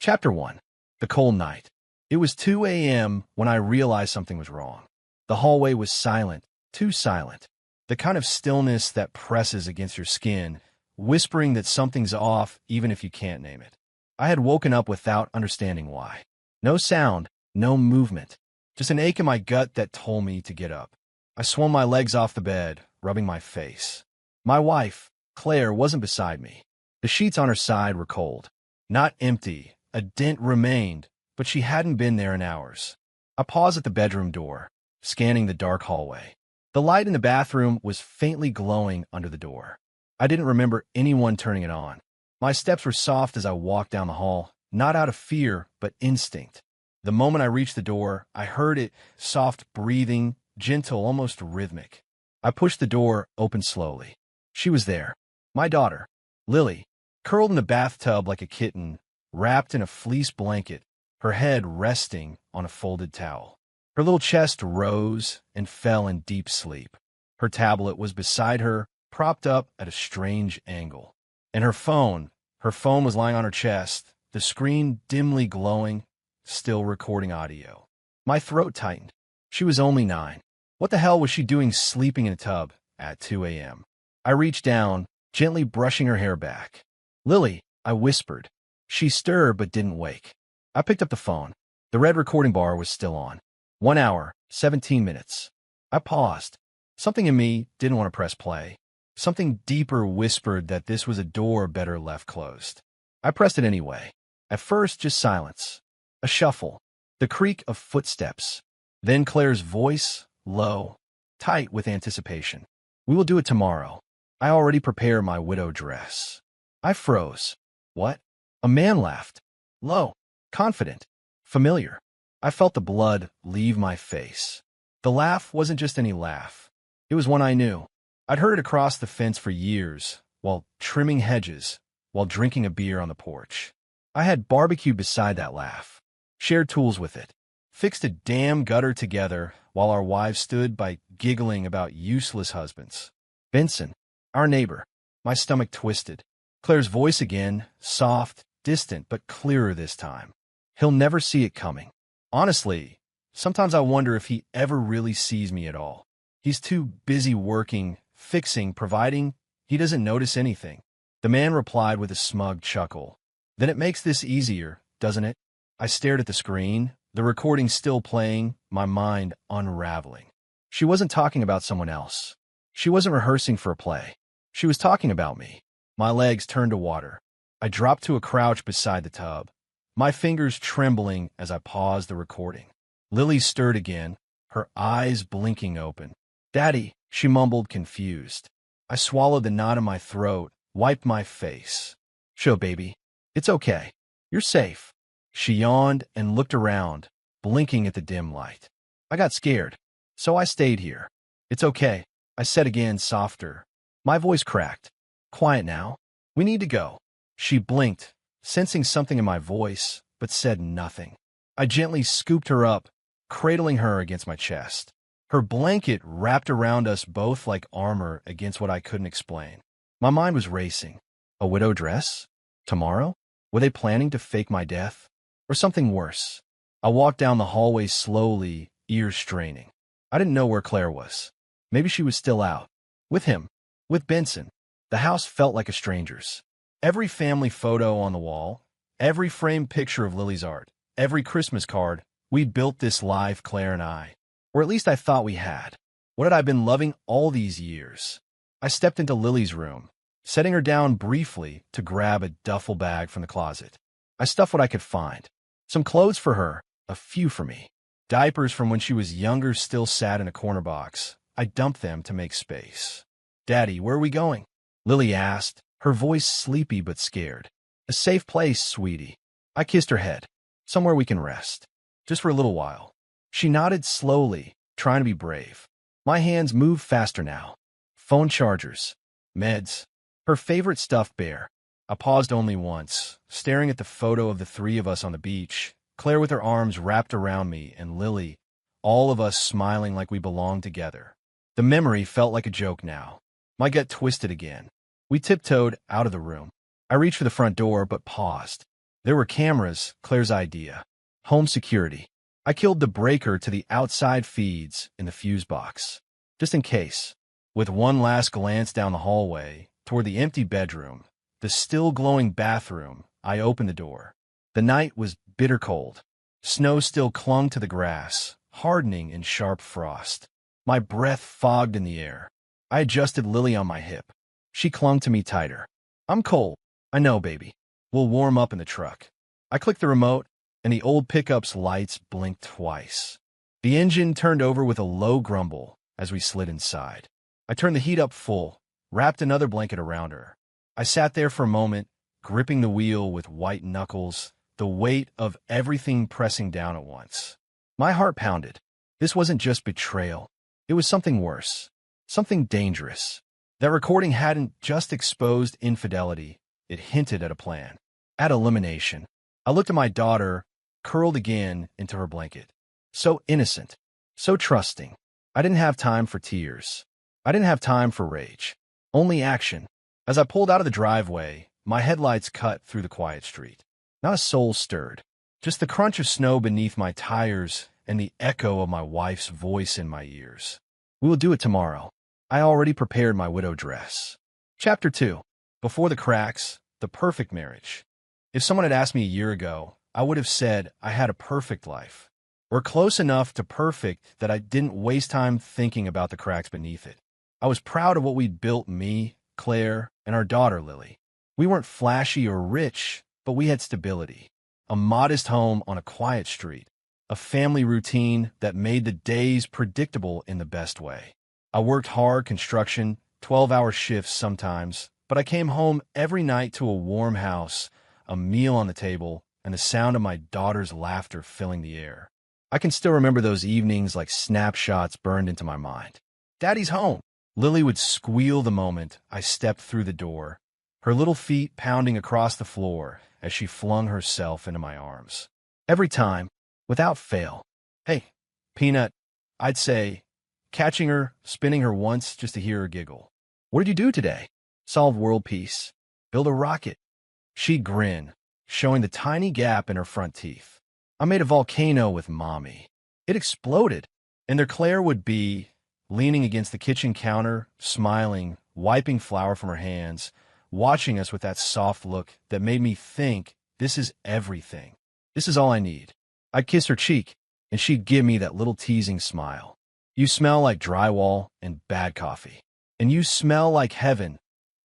Chapter 1. The Cold Night. It was 2 a.m. when I realized something was wrong. The hallway was silent, too silent. The kind of stillness that presses against your skin, whispering that something's off even if you can't name it. I had woken up without understanding why. No sound, no movement, just an ache in my gut that told me to get up. I swung my legs off the bed, rubbing my face. My wife, Claire, wasn't beside me. The sheets on her side were cold. Not empty, a dent remained, but she hadn't been there in hours. I paused at the bedroom door, scanning the dark hallway. The light in the bathroom was faintly glowing under the door. I didn't remember anyone turning it on. My steps were soft as I walked down the hall, not out of fear, but instinct. The moment I reached the door, I heard it, soft breathing, gentle, almost rhythmic. I pushed the door open slowly. She was there. My daughter, Lily, curled in the bathtub like a kitten, wrapped in a fleece blanket, her head resting on a folded towel. Her little chest rose and fell in deep sleep. Her tablet was beside her, propped up at a strange angle. And her phone was lying on her chest, the screen dimly glowing, still recording audio. My throat tightened. She was only 9. What the hell was she doing sleeping in a tub at 2 a.m.? I reached down, gently brushing her hair back. "Lily," I whispered. She stirred but didn't wake. I picked up the phone. The red recording bar was still on. 1 hour, 17 minutes. I paused. Something in me didn't want to press play. Something deeper whispered that this was a door better left closed. I pressed it anyway. At first, just silence. A shuffle. The creak of footsteps. Then Claire's voice, low, tight with anticipation. "We will do it tomorrow. I already prepared my widow dress." I froze. What? A man laughed. Low, confident, familiar. I felt the blood leave my face. The laugh wasn't just any laugh. It was one I knew. I'd heard it across the fence for years, while trimming hedges, while drinking a beer on the porch. I had barbecued beside that laugh, shared tools with it, fixed a damn gutter together while our wives stood by giggling about useless husbands. Benson, our neighbor. My stomach twisted. Claire's voice again, soft, distant, but clearer this time. He'll never see it coming. Honestly, sometimes I wonder if he ever really sees me at all. He's too busy working, fixing, providing. He doesn't notice anything. The man replied with a smug chuckle. "Then it makes this easier, doesn't it?" I stared at the screen, the recording still playing, my mind unraveling. She wasn't talking about someone else. She wasn't rehearsing for a play. She was talking about me. My legs turned to water. I dropped to a crouch beside the tub, my fingers trembling as I paused the recording. Lily stirred again, her eyes blinking open. "Daddy," she mumbled, confused. I swallowed the knot in my throat, wiped my face. "Sure, baby. It's okay. You're safe." She yawned and looked around, blinking at the dim light. I got scared, so I stayed here. "It's okay," I said again, softer. My voice cracked. "Quiet now. We need to go." She blinked, sensing something in my voice, but said nothing. I gently scooped her up, cradling her against my chest. Her blanket wrapped around us both like armor against what I couldn't explain. My mind was racing. A widow dress? Tomorrow? Were they planning to fake my death? Or something worse? I walked down the hallway slowly, ears straining. I didn't know where Claire was. Maybe she was still out. With him. With Benson. The house felt like a stranger's. Every family photo on the wall, every framed picture of Lily's art, every Christmas card, we'd built this life, Claire and I. Or at least I thought we had. What had I been loving all these years? I stepped into Lily's room, setting her down briefly to grab a duffel bag from the closet. I stuffed what I could find. Some clothes for her, a few for me. Diapers from when she was younger still sat in a corner box. I dumped them to make space. "Daddy, where are we going?" Lily asked, her voice sleepy but scared. "A safe place, sweetie." I kissed her head. "Somewhere we can rest. Just for a little while." She nodded slowly, trying to be brave. My hands moved faster now. Phone chargers. Meds. Her favorite stuffed bear. I paused only once, staring at the photo of the 3 of us on the beach, Claire with her arms wrapped around me, and Lily, all of us smiling like we belonged together. The memory felt like a joke now. My gut twisted again. We tiptoed out of the room. I reached for the front door, but paused. There were cameras, Claire's idea. Home security. I killed the breaker to the outside feeds in the fuse box, just in case. With one last glance down the hallway, toward the empty bedroom, the still glowing bathroom, I opened the door. The night was bitter cold. Snow still clung to the grass, hardening in sharp frost. My breath fogged in the air. I adjusted Lily on my hip. She clung to me tighter. I'm cold. I know, baby. We'll warm up in the truck. I clicked the remote, and the old pickup's lights blinked twice. The engine turned over with a low grumble as we slid inside. I turned the heat up full, wrapped another blanket around her. I sat there for a moment, gripping the wheel with white knuckles, the weight of everything pressing down at once. My heart pounded. This wasn't just betrayal. It was something worse, something dangerous. That recording hadn't just exposed infidelity, it hinted at a plan, at elimination. I looked at my daughter, curled again into her blanket. So innocent, so trusting. I didn't have time for tears. I didn't have time for rage. Only action. As I pulled out of the driveway, my headlights cut through the quiet street. Not a soul stirred. Just the crunch of snow beneath my tires and the echo of my wife's voice in my ears. We will do it tomorrow. I already prepared my widow dress. Chapter 2. Before the cracks, the perfect marriage. If someone had asked me a year ago, I would have said I had a perfect life. Or close enough to perfect that I didn't waste time thinking about the cracks beneath it. I was proud of what we'd built, me, Claire, and our daughter, Lily. We weren't flashy or rich, but we had stability. A modest home on a quiet street. A family routine that made the days predictable in the best way. I worked hard construction, 12-hour shifts sometimes, but I came home every night to a warm house, a meal on the table, and the sound of my daughter's laughter filling the air. I can still remember those evenings like snapshots burned into my mind. Daddy's home. Lily would squeal the moment I stepped through the door, her little feet pounding across the floor as she flung herself into my arms. Every time, without fail. Hey, Peanut, I'd say, catching her, spinning her once just to hear her giggle. What did you do today? Solve world peace. Build a rocket. She'd grin, showing the tiny gap in her front teeth. I made a volcano with Mommy. It exploded, and there Claire would be, leaning against the kitchen counter, smiling, wiping flour from her hands, watching us with that soft look that made me think, this is everything. This is all I need. I'd kiss her cheek, and she'd give me that little teasing smile. You smell like drywall and bad coffee. And you smell like heaven.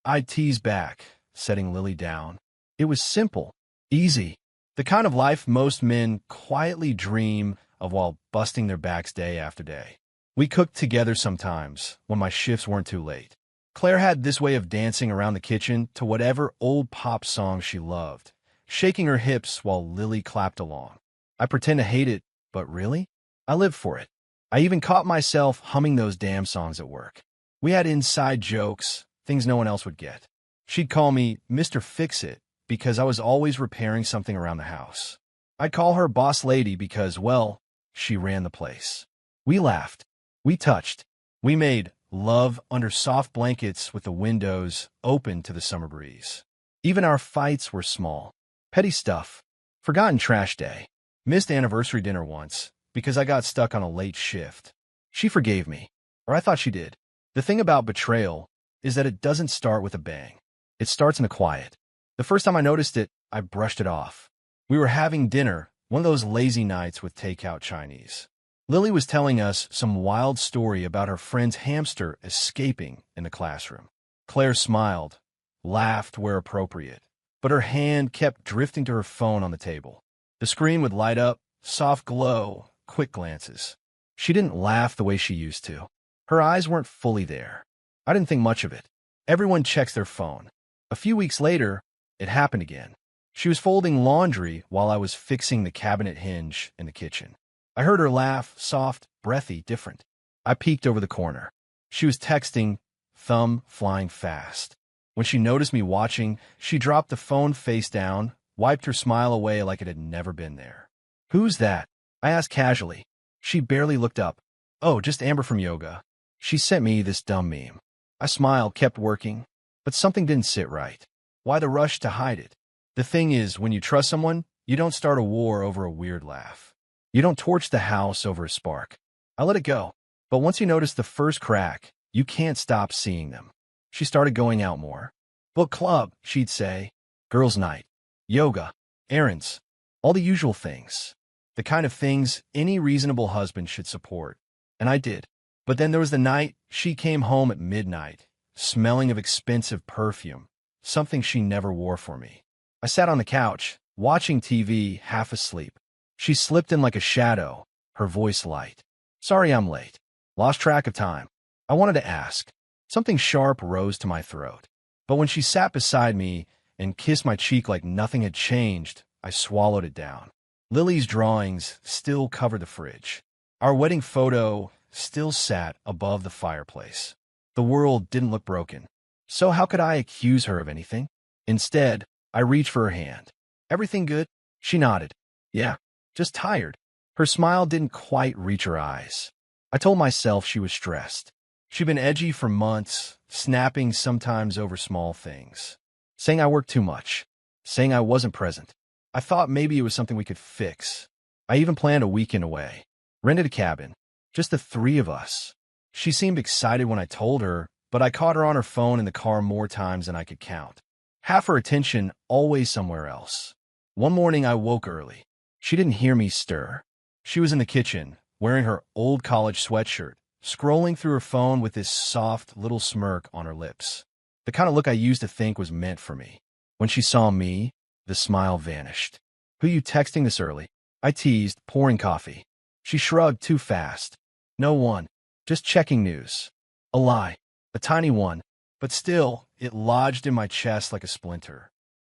I'd tease back, setting Lily down. It was simple, easy, the kind of life most men quietly dream of while busting their backs day after day. We cooked together sometimes, when my shifts weren't too late. Claire had this way of dancing around the kitchen to whatever old pop song she loved, shaking her hips while Lily clapped along. I pretend to hate it, but really? I lived for it. I even caught myself humming those damn songs at work. We had inside jokes, things no one else would get. She'd call me Mr. Fix-It because I was always repairing something around the house. I'd call her Boss Lady because, well, she ran the place. We laughed. We touched. We made love under soft blankets with the windows open to the summer breeze. Even our fights were small. Petty stuff. Forgotten trash day. Missed anniversary dinner once because I got stuck on a late shift. She forgave me, or I thought she did. The thing about betrayal is that it doesn't start with a bang. It starts in the quiet. The first time I noticed it, I brushed it off. We were having dinner, one of those lazy nights with takeout Chinese. Lily was telling us some wild story about her friend's hamster escaping in the classroom. Claire smiled, laughed where appropriate, but her hand kept drifting to her phone on the table. The screen would light up, soft glow, quick glances. She didn't laugh the way she used to. Her eyes weren't fully there. I didn't think much of it. Everyone checks their phone. A few weeks later, it happened again. She was folding laundry while I was fixing the cabinet hinge in the kitchen. I heard her laugh, soft, breathy, different. I peeked over the corner. She was texting, thumb flying fast. When she noticed me watching, she dropped the phone face down, wiped her smile away like it had never been there. Who's that? I asked casually. She barely looked up. Oh, just Amber from yoga. She sent me this dumb meme. I smiled, kept working, but something didn't sit right. Why the rush to hide it? The thing is, when you trust someone, you don't start a war over a weird laugh. You don't torch the house over a spark. I let it go. But once you notice the first crack, you can't stop seeing them. She started going out more. Book club, she'd say. Girls' night. Yoga. Errands. All the usual things. The kind of things any reasonable husband should support. And I did. But then there was the night she came home at midnight, smelling of expensive perfume, something she never wore for me. I sat on the couch, watching TV, half asleep. She slipped in like a shadow, her voice light. Sorry I'm late. Lost track of time. I wanted to ask. Something sharp rose to my throat. But when she sat beside me and kissed my cheek like nothing had changed, I swallowed it down. Lily's drawings still covered the fridge. Our wedding photo still sat above the fireplace. The world didn't look broken. So how could I accuse her of anything? Instead, I reached for her hand. Everything good? She nodded. Yeah, just tired. Her smile didn't quite reach her eyes. I told myself she was stressed. She'd been edgy for months, snapping sometimes over small things. Saying I worked too much. Saying I wasn't present. I thought maybe it was something we could fix. I even planned a weekend away. Rented a cabin. Just the three of us. She seemed excited when I told her, but I caught her on her phone in the car more times than I could count. Half her attention always somewhere else. One morning I woke early. She didn't hear me stir. She was in the kitchen, wearing her old college sweatshirt, scrolling through her phone with this soft little smirk on her lips. The kind of look I used to think was meant for me. When she saw me, the smile vanished. Who you texting this early? I teased, pouring coffee. She shrugged too fast. No one. Just checking news. A lie. A tiny one. But still, it lodged in my chest like a splinter.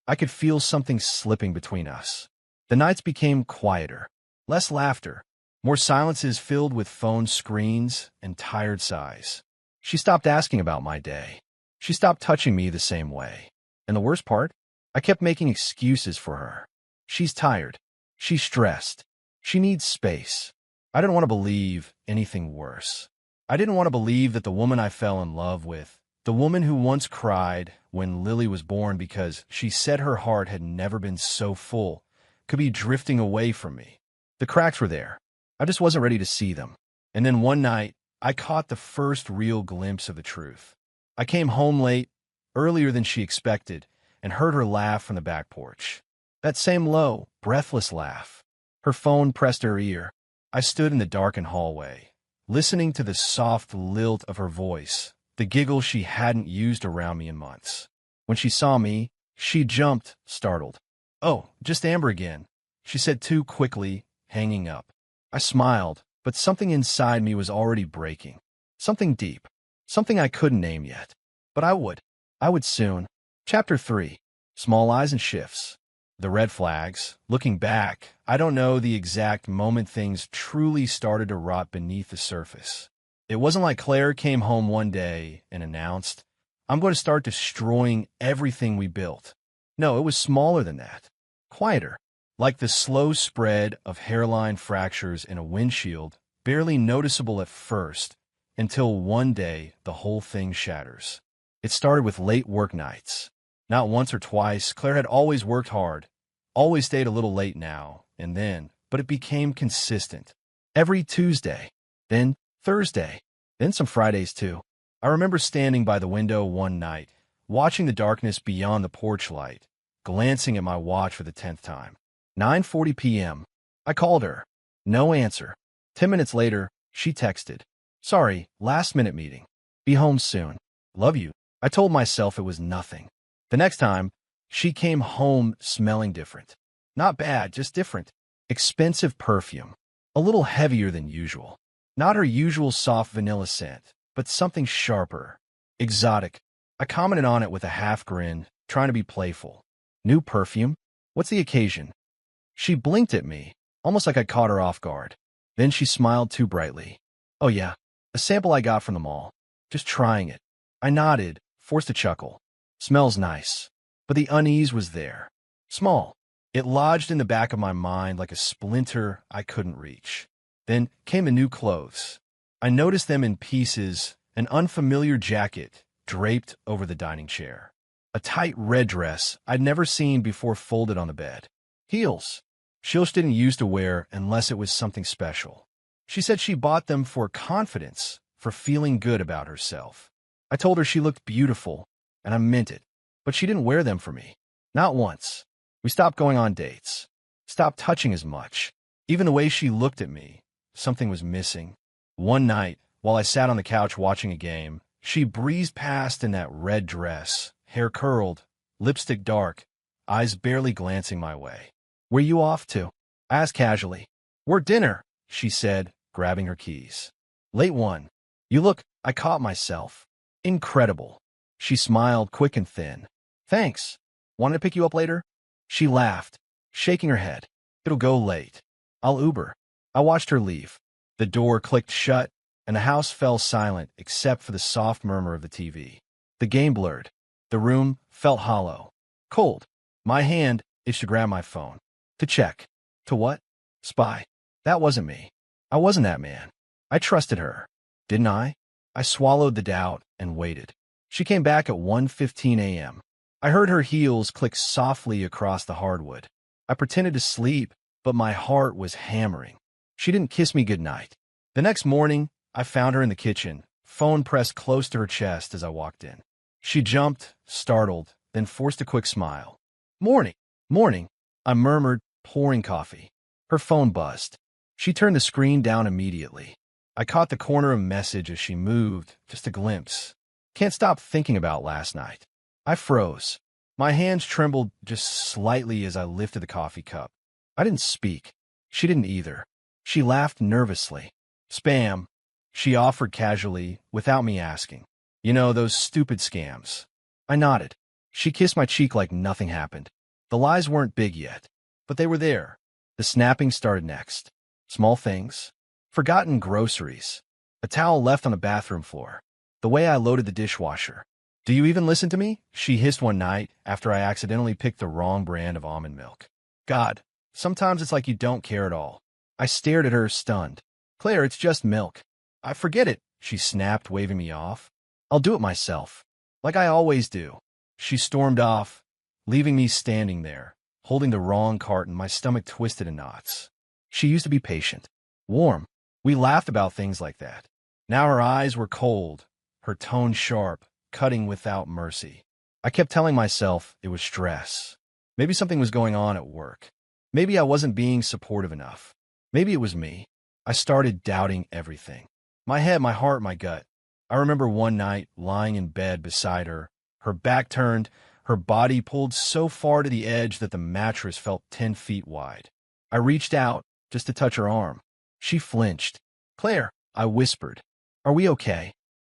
I could feel something slipping between us. The nights became quieter. Less laughter. More silences filled with phone screens and tired sighs. She stopped asking about my day. She stopped touching me the same way. And the worst part? I kept making excuses for her. She's tired. She's stressed. She needs space. I didn't want to believe anything worse. I didn't want to believe that the woman I fell in love with, the woman who once cried when Lily was born because she said her heart had never been so full, could be drifting away from me. The cracks were there. I just wasn't ready to see them. And then one night, I caught the first real glimpse of the truth. I came home late, earlier than she expected, and heard her laugh from the back porch. That same low, breathless laugh. Her phone pressed her ear. I stood in the darkened hallway, listening to the soft lilt of her voice, the giggle she hadn't used around me in months. When she saw me, she jumped, startled. "Oh, just Amber again," she said too quickly, hanging up. I smiled, but something inside me was already breaking. Something deep. Something I couldn't name yet. But I would. I would soon. Chapter 3. Small Eyes and Shifts. The red flags. Looking back, I don't know the exact moment things truly started to rot beneath the surface. It wasn't like Claire came home one day and announced, "I'm going to start destroying everything we built." No, it was smaller than that. Quieter. Like the slow spread of hairline fractures in a windshield, barely noticeable at first, until one day the whole thing shatters. It started with late work nights. Not once or twice, Claire had always worked hard, always stayed a little late now and then, but it became consistent. Every Tuesday, then Thursday, then some Fridays too. I remember standing by the window one night, watching the darkness beyond the porch light, glancing at my watch for the 10th time. 9:40 p.m. I called her. No answer. 10 minutes later, she texted. "Sorry, last-minute meeting. Be home soon. Love you." I told myself it was nothing. The next time, she came home smelling different. Not bad, just different. Expensive perfume. A little heavier than usual. Not her usual soft vanilla scent, but something sharper. Exotic. I commented on it with a half grin, trying to be playful. New perfume? What's the occasion? She blinked at me, almost like I caught her off guard. Then she smiled too brightly. "Oh yeah, a sample I got from the mall. Just trying it." I nodded, forced a chuckle. Smells nice. But the unease was there. Small. It lodged in the back of my mind like a splinter I couldn't reach. Then came the new clothes. I noticed them in pieces, an unfamiliar jacket draped over the dining chair. A tight red dress I'd never seen before folded on the bed. Heels. Shilsh didn't used to wear unless it was something special. She said she bought them for confidence, for feeling good about herself. I told her she looked beautiful, and I meant it. But she didn't wear them for me. Not once. We stopped going on dates. Stopped touching as much. Even the way she looked at me, something was missing. One night, while I sat on the couch watching a game, she breezed past in that red dress, hair curled, lipstick dark, eyes barely glancing my way. "Where you off to?" I asked casually. "We're dinner," she said, grabbing her keys. "Late one. You look," I caught myself. "Incredible." She smiled, quick and thin. "Thanks. Want to pick you up later?" She laughed, shaking her head. "It'll go late. I'll Uber." I watched her leave. The door clicked shut, and the house fell silent except for the soft murmur of the TV. The game blurred. The room felt hollow. Cold. My hand itched to grab my phone. To check. To what? Spy. That wasn't me. I wasn't that man. I trusted her. Didn't I? I swallowed the doubt and waited. She came back at 1:15 a.m. I heard her heels click softly across the hardwood. I pretended to sleep, but my heart was hammering. She didn't kiss me goodnight. The next morning, I found her in the kitchen, phone pressed close to her chest as I walked in. She jumped, startled, then forced a quick smile. "Morning, morning," I murmured, pouring coffee. Her phone buzzed. She turned the screen down immediately. I caught the corner of a message as she moved, just a glimpse. "Can't stop thinking about last night." I froze. My hands trembled just slightly as I lifted the coffee cup. I didn't speak. She didn't either. She laughed nervously. "Spam," she offered casually, without me asking. "You know, those stupid scams." I nodded. She kissed my cheek like nothing happened. The lies weren't big yet, but they were there. The snapping started next. Small things. Forgotten groceries. A towel left on the bathroom floor. The way I loaded the dishwasher. "Do you even listen to me?" she hissed one night after I accidentally picked the wrong brand of almond milk. God, sometimes it's like you don't care at all. I stared at her, stunned. "Claire, it's just milk." "I forget it," she snapped, waving me off. "I'll do it myself. Like I always do." She stormed off, leaving me standing there, holding the wrong carton, my stomach twisted in knots. She used to be patient, warm. We laughed about things like that. Now her eyes were cold, her tone sharp, cutting without mercy. I kept telling myself it was stress. Maybe something was going on at work. Maybe I wasn't being supportive enough. Maybe it was me. I started doubting everything. My head, my heart, my gut. I remember one night lying in bed beside her, her back turned, her body pulled so far to the edge that the mattress felt 10 feet wide. I reached out just to touch her arm. She flinched. "Claire," I whispered. "Are we okay?"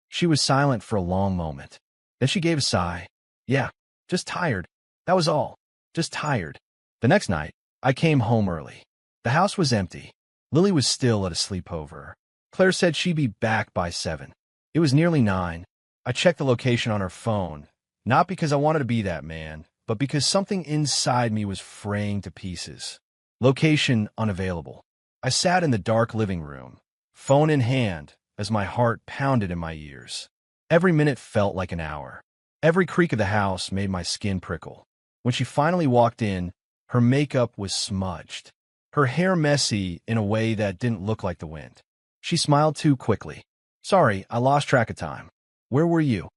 She was silent for a long moment. Then she gave a sigh. "Yeah, just tired. That was all. Just tired." The next night, I came home early. The house was empty. Lily was still at a sleepover. Claire said she'd be back by 7. It was nearly 9. I checked the location on her phone, not because I wanted to be that man, but because something inside me was fraying to pieces. Location unavailable. I sat in the dark living room, phone in hand, as my heart pounded in my ears. Every minute felt like an hour. Every creak of the house made my skin prickle. When she finally walked in, her makeup was smudged, her hair messy in a way that didn't look like the wind. She smiled too quickly. "Sorry, I lost track of time. Where were you?"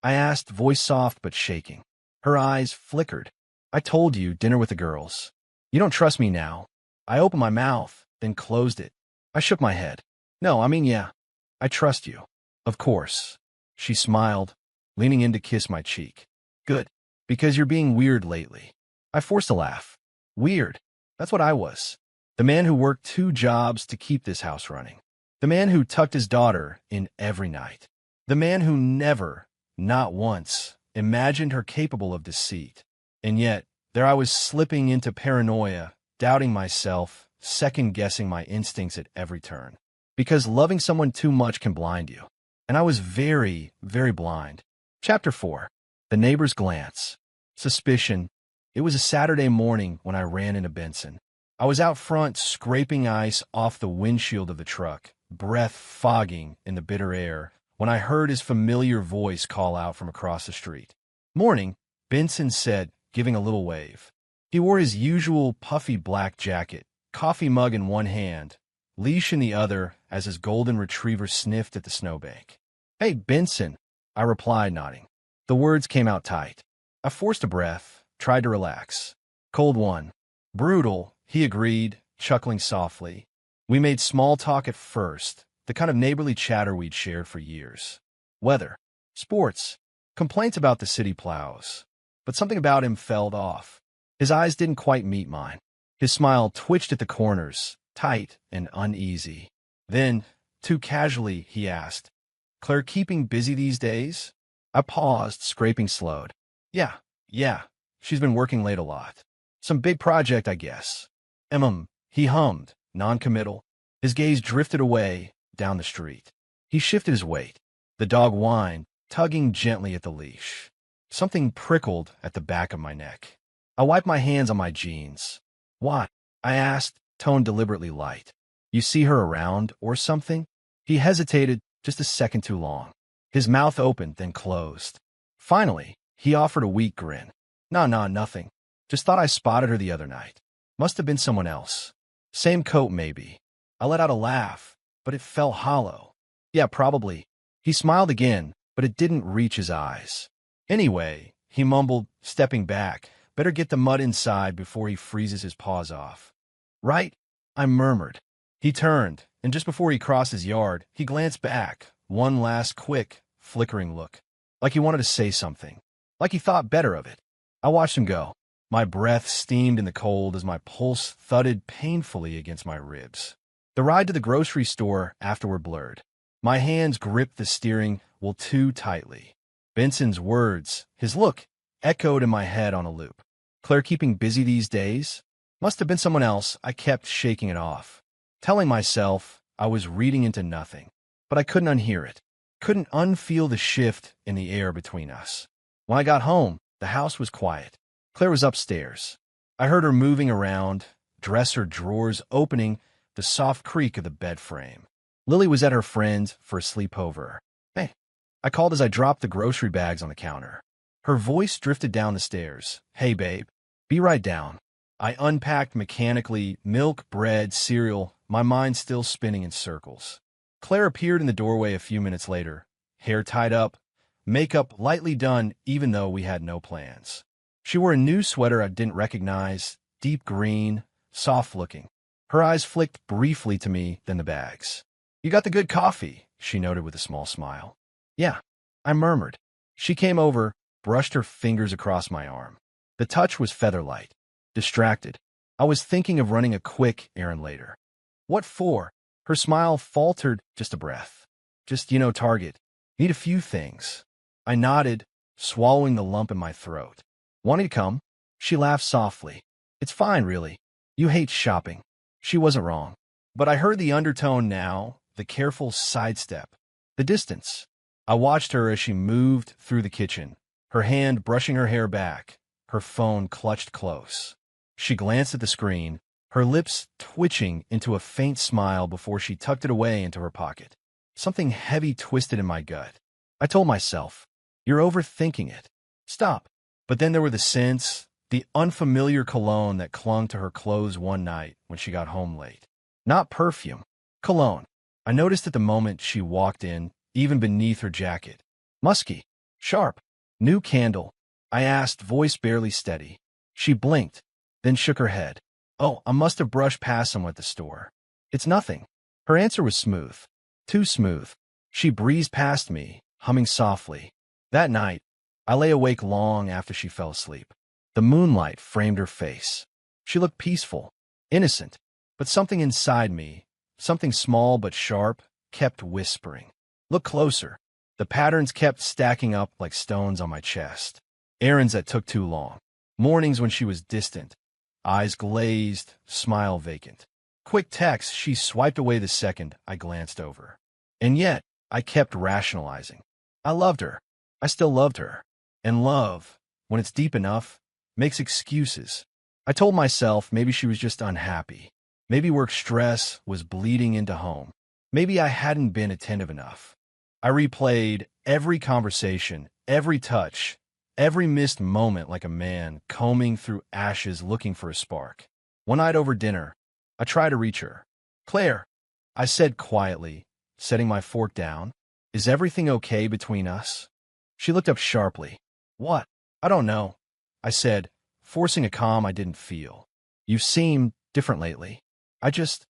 I asked, voice soft but shaking. Her eyes flickered. "I told you, dinner with the girls. You don't trust me now." I opened my mouth, then closed it. I shook my head. "No, I mean, yeah. I trust you." "Of course." She smiled, leaning in to kiss my cheek. "Good. Because you're being weird lately." I forced a laugh. Weird. That's what I was. The man who worked 2 jobs to keep this house running. The man who tucked his daughter in every night. The man who never, not once, imagined her capable of deceit. And yet, there I was slipping into paranoia, doubting myself, second-guessing my instincts at every turn. Because loving someone too much can blind you. And I was very, very blind. Chapter 4. The Neighbor's Glance. Suspicion. It was a Saturday morning when I ran into Benson. I was out front scraping ice off the windshield of the truck, breath fogging in the bitter air, when I heard his familiar voice call out from across the street. "Morning. Benson said, giving a little wave. He wore his usual puffy black jacket, coffee mug in one hand, leash in the other, as his golden retriever sniffed at the snowbank. "Hey, Benson," I replied, nodding. The words came out tight. I forced a breath, tried to relax. "Cold one." "Brutal," he agreed, chuckling softly. We made small talk at first, the kind of neighborly chatter we'd shared for years. Weather, sports, complaints about the city plows. But something about him fell off. His eyes didn't quite meet mine. His smile twitched at the corners, tight and uneasy. Then, too casually, he asked, "Claire keeping busy these days?" I paused, scraping slowed. Yeah. She's been working late a lot. Some big project, I guess." He hummed, non-committal. His gaze drifted away, down the street. He shifted his weight. The dog whined, tugging gently at the leash. Something prickled at the back of my neck. I wiped my hands on my jeans. "What?" I asked, tone deliberately light. "You see her around, or something?" He hesitated, just a second too long. His mouth opened, then closed. Finally, he offered a weak grin. Nah, nothing. Just thought I spotted her the other night. Must have been someone else. Same coat, maybe." I let out a laugh, but it fell hollow. "Yeah, probably." He smiled again, but it didn't reach his eyes. "Anyway," he mumbled, stepping back, "better get the mud inside before he freezes his paws off." "Right?" I murmured. He turned, and just before he crossed his yard, he glanced back, one last quick, flickering look. Like he wanted to say something. Like he thought better of it. I watched him go. My breath steamed in the cold as my pulse thudded painfully against my ribs. The ride to the grocery store afterward blurred. My hands gripped the steering wheel too tightly. Benson's words, his look, echoed in my head on a loop. Claire keeping busy these days? Must have been someone else. I kept shaking it off. Telling myself I was reading into nothing. But I couldn't unhear it. Couldn't unfeel the shift in the air between us. When I got home, the house was quiet. Claire was upstairs. I heard her moving around, dresser drawers opening, the soft creak of the bed frame. Lily was at her friend for a sleepover. "Hey," I called as I dropped the grocery bags on the counter. Her voice drifted down the stairs. "Hey, babe. Be right down." I unpacked mechanically, milk, bread, cereal, my mind still spinning in circles. Claire appeared in the doorway a few minutes later, hair tied up, makeup lightly done even though we had no plans. She wore a new sweater I didn't recognize, deep green, soft-looking. Her eyes flicked briefly to me, then the bags. "You got the good coffee," she noted with a small smile. "Yeah," I murmured. She came over, brushed her fingers across my arm. The touch was feather-light. Distracted. I was thinking of running a quick errand later. "What for?" Her smile faltered just a breath. "Just, Target. Need a few things." I nodded, swallowing the lump in my throat. "Wanting to come?" She laughed softly. "It's fine, really. You hate shopping." She wasn't wrong. But I heard the undertone now, the careful sidestep, the distance. I watched her as she moved through the kitchen, her hand brushing her hair back, her phone clutched close. She glanced at the screen, her lips twitching into a faint smile before she tucked it away into her pocket. Something heavy twisted in my gut. I told myself, "You're overthinking it. Stop." But then there were the scents, the unfamiliar cologne that clung to her clothes one night when she got home late. Not perfume, cologne. I noticed at the moment she walked in, even beneath her jacket. Musky, sharp, new candle. I asked, voice barely steady. She blinked, then shook her head. "Oh, I must have brushed past someone at the store. It's nothing." Her answer was smooth. Too smooth. She breezed past me, humming softly. That night, I lay awake long after she fell asleep. The moonlight framed her face. She looked peaceful, innocent, but something inside me, something small but sharp, kept whispering. "Look closer." The patterns kept stacking up like stones on my chest. Errands that took too long. Mornings when she was distant, eyes glazed, smile vacant. Quick texts she swiped away the second I glanced over. And yet, I kept rationalizing. I loved her. I still loved her. And love, when it's deep enough, makes excuses. I told myself maybe she was just unhappy. Maybe work stress was bleeding into home. Maybe I hadn't been attentive enough. I replayed every conversation, every touch, every missed moment like a man combing through ashes looking for a spark. One night over dinner, I tried to reach her. "Claire," I said quietly, setting my fork down, "is everything okay between us?" She looked up sharply. "What?" "I don't know," I said, forcing a calm I didn't feel. "You've seemed different lately. I just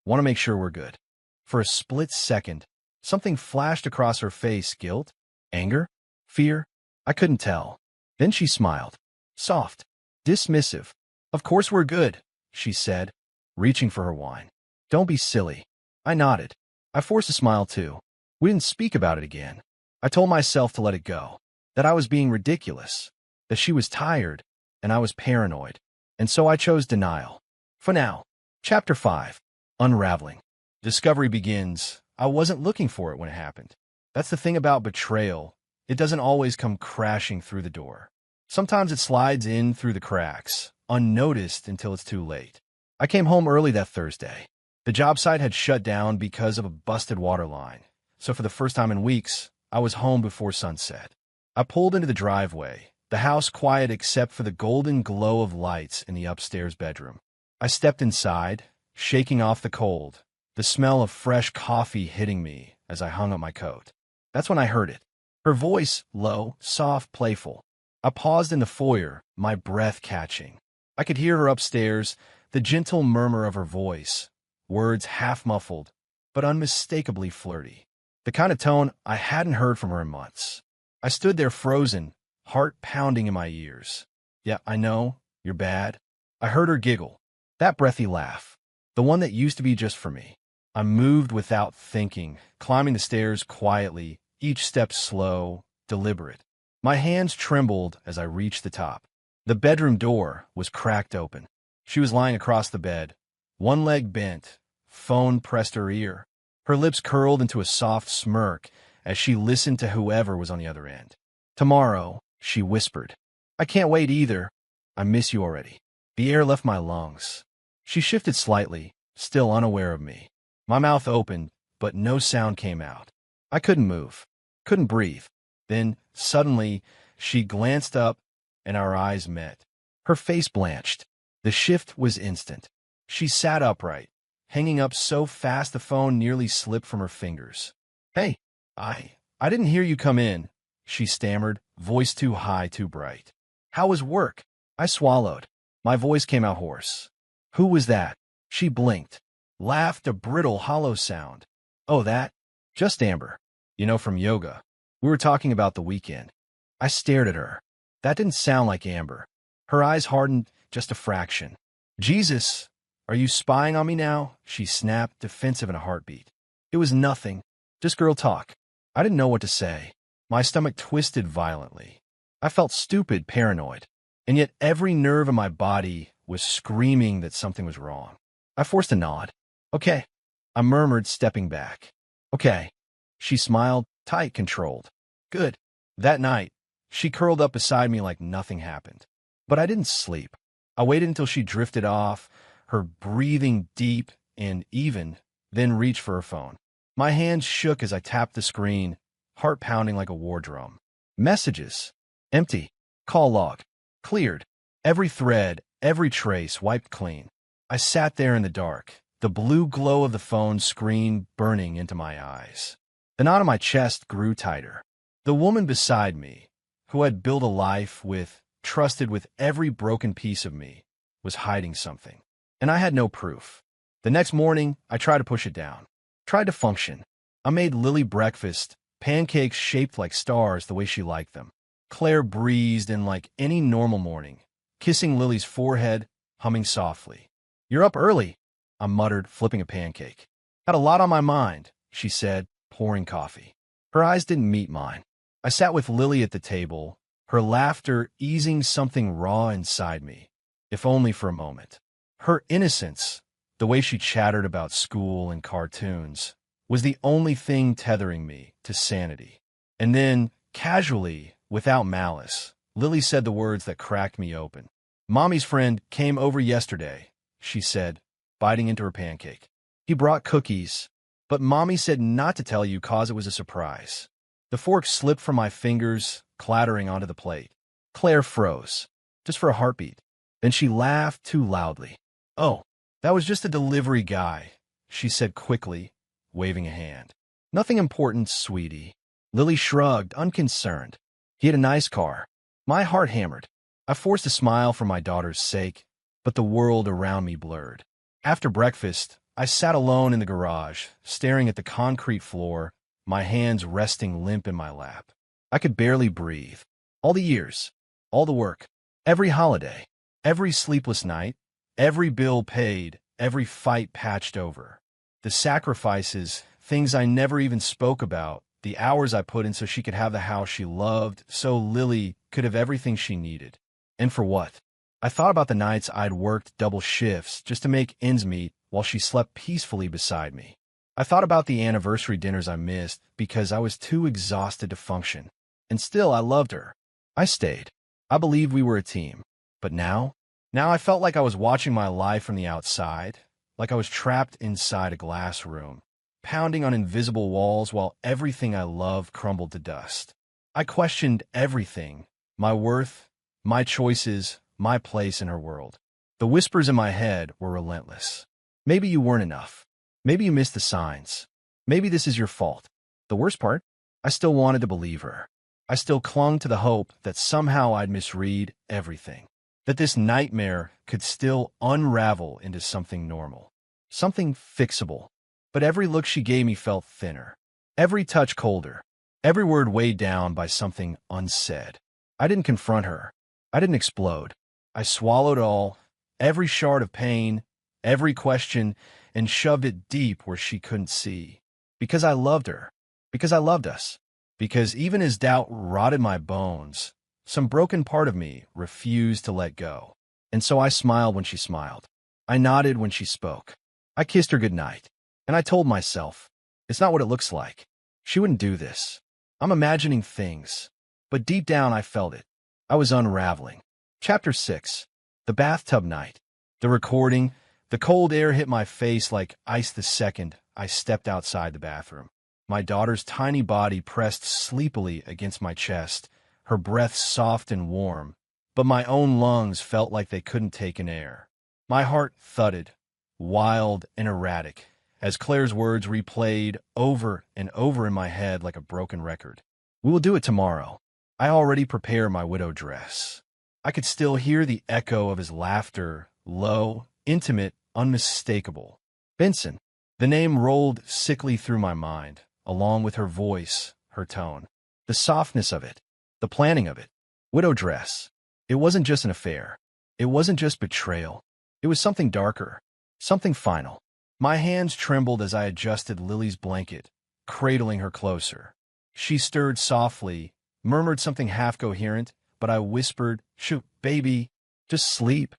want to make sure we're good." For a split second, something flashed across her face. Guilt? Anger? Fear? I couldn't tell. Then she smiled. Soft. Dismissive. "Of course we're good," she said, reaching for her wine. "Don't be silly." I nodded. I forced a smile too. We didn't speak about it again. I told myself to let it go, that I was being ridiculous, that she was tired, and I was paranoid. And so I chose denial. For now. Chapter 5. Unraveling. Discovery begins. I wasn't looking for it when it happened. That's the thing about betrayal. It doesn't always come crashing through the door. Sometimes it slides in through the cracks, unnoticed until it's too late. I came home early that Thursday. The job site had shut down because of a busted water line, so for the first time in weeks, I was home before sunset. I pulled into the driveway, the house quiet except for the golden glow of lights in the upstairs bedroom. I stepped inside, shaking off the cold, the smell of fresh coffee hitting me as I hung up my coat. That's when I heard it. Her voice, low, soft, playful. I paused in the foyer, my breath catching. I could hear her upstairs, the gentle murmur of her voice, words half-muffled, but unmistakably flirty. The kind of tone I hadn't heard from her in months. I stood there frozen, heart pounding in my ears. "Yeah, I know, you're bad." I heard her giggle. That breathy laugh. The one that used to be just for me. I moved without thinking, climbing the stairs quietly, each step slow, deliberate. My hands trembled as I reached the top. The bedroom door was cracked open. She was lying across the bed, one leg bent, phone pressed her ear. Her lips curled into a soft smirk as she listened to whoever was on the other end. "Tomorrow," she whispered. "I can't wait either. I miss you already." The air left my lungs. She shifted slightly, still unaware of me. My mouth opened, but no sound came out. I couldn't move, couldn't breathe. Then, suddenly, she glanced up, and our eyes met. Her face blanched. The shift was instant. She sat upright, hanging up so fast the phone nearly slipped from her fingers. "Hey, I didn't hear you come in," she stammered, voice too high, too bright. "How was work?" I swallowed. My voice came out hoarse. "Who was that?" She blinked, laughed a brittle, hollow sound. "Oh, that? Just Amber. You know, from yoga. We were talking about the weekend." I stared at her. That didn't sound like Amber. Her eyes hardened just a fraction. "Jesus, are you spying on me now?" she snapped, defensive in a heartbeat. "It was nothing. Just girl talk." I didn't know what to say. My stomach twisted violently. I felt stupid, paranoid, and yet every nerve in my body was screaming that something was wrong. I forced a nod. "Okay," I murmured, stepping back. "Okay." She smiled, tight, controlled. "Good." That night, she curled up beside me like nothing happened. But I didn't sleep. I waited until she drifted off, her breathing deep and even, then reached for her phone. My hands shook as I tapped the screen, heart pounding like a war drum. Messages. Empty. Call log. Cleared. Every thread, every trace wiped clean. I sat there in the dark, the blue glow of the phone screen burning into my eyes. The knot on my chest grew tighter. The woman beside me, who had built a life with, trusted with every broken piece of me, was hiding something. And I had no proof. The next morning, I tried to push it down. Tried to function. I made Lily breakfast, pancakes shaped like stars the way she liked them. Claire breezed in like any normal morning, kissing Lily's forehead, humming softly. "You're up early," I muttered, flipping a pancake. "Had a lot on my mind," she said, pouring coffee. Her eyes didn't meet mine. I sat with Lily at the table, her laughter easing something raw inside me, if only for a moment. Her innocence, the way she chattered about school and cartoons, was the only thing tethering me to sanity. And then, casually, without malice, Lily said the words that cracked me open. "Mommy's friend came over yesterday," she said, biting into her pancake. "He brought cookies, but Mommy said not to tell you 'cause it was a surprise." The fork slipped from my fingers, clattering onto the plate. Claire froze, just for a heartbeat. Then she laughed too loudly. "Oh, that was just a delivery guy," she said quickly, waving a hand. "Nothing important, sweetie." Lily shrugged, unconcerned. "He had a nice car." My heart hammered. I forced a smile for my daughter's sake, but the world around me blurred. After breakfast, I sat alone in the garage, staring at the concrete floor, my hands resting limp in my lap. I could barely breathe. All the years, all the work, every holiday, every sleepless night, every bill paid, every fight patched over. The sacrifices, things I never even spoke about, the hours I put in so she could have the house she loved, so Lily could have everything she needed. And for what? I thought about the nights I'd worked double shifts just to make ends meet while she slept peacefully beside me. I thought about the anniversary dinners I missed because I was too exhausted to function. And still, I loved her. I stayed. I believed we were a team. But now I felt like I was watching my life from the outside, like I was trapped inside a glass room, pounding on invisible walls while everything I loved crumbled to dust. I questioned everything, my worth, my choices, my place in her world. The whispers in my head were relentless. Maybe you weren't enough. Maybe you missed the signs. Maybe this is your fault. The worst part? I still wanted to believe her. I still clung to the hope that somehow I'd misread everything, that this nightmare could still unravel into something normal, something fixable. But every look she gave me felt thinner, every touch colder, every word weighed down by something unsaid. I didn't confront her. I didn't explode. I swallowed all, every shard of pain, every question, and shoved it deep where she couldn't see. Because I loved her. Because I loved us. Because even as doubt rotted my bones, some broken part of me refused to let go. And so I smiled when she smiled. I nodded when she spoke. I kissed her goodnight. And I told myself, it's not what it looks like. She wouldn't do this. I'm imagining things. But deep down I felt it. I was unraveling. Chapter 6. The Bathtub Night. The recording. The cold air hit my face like ice the second I stepped outside the bathroom. My daughter's tiny body pressed sleepily against my chest, her breath soft and warm, but my own lungs felt like they couldn't take in air. My heart thudded, wild and erratic, as Claire's words replayed over and over in my head like a broken record. "We will do it tomorrow. I already prepared my widow dress." I could still hear the echo of his laughter, low, intimate, unmistakable. Benson. The name rolled sickly through my mind, along with her voice, her tone. The softness of it, the planning of it. Widow dress. It wasn't just an affair. It wasn't just betrayal. It was something darker, something final. My hands trembled as I adjusted Lily's blanket, cradling her closer. She stirred softly, murmured something half-coherent, but I whispered, "Shoot, baby, just sleep."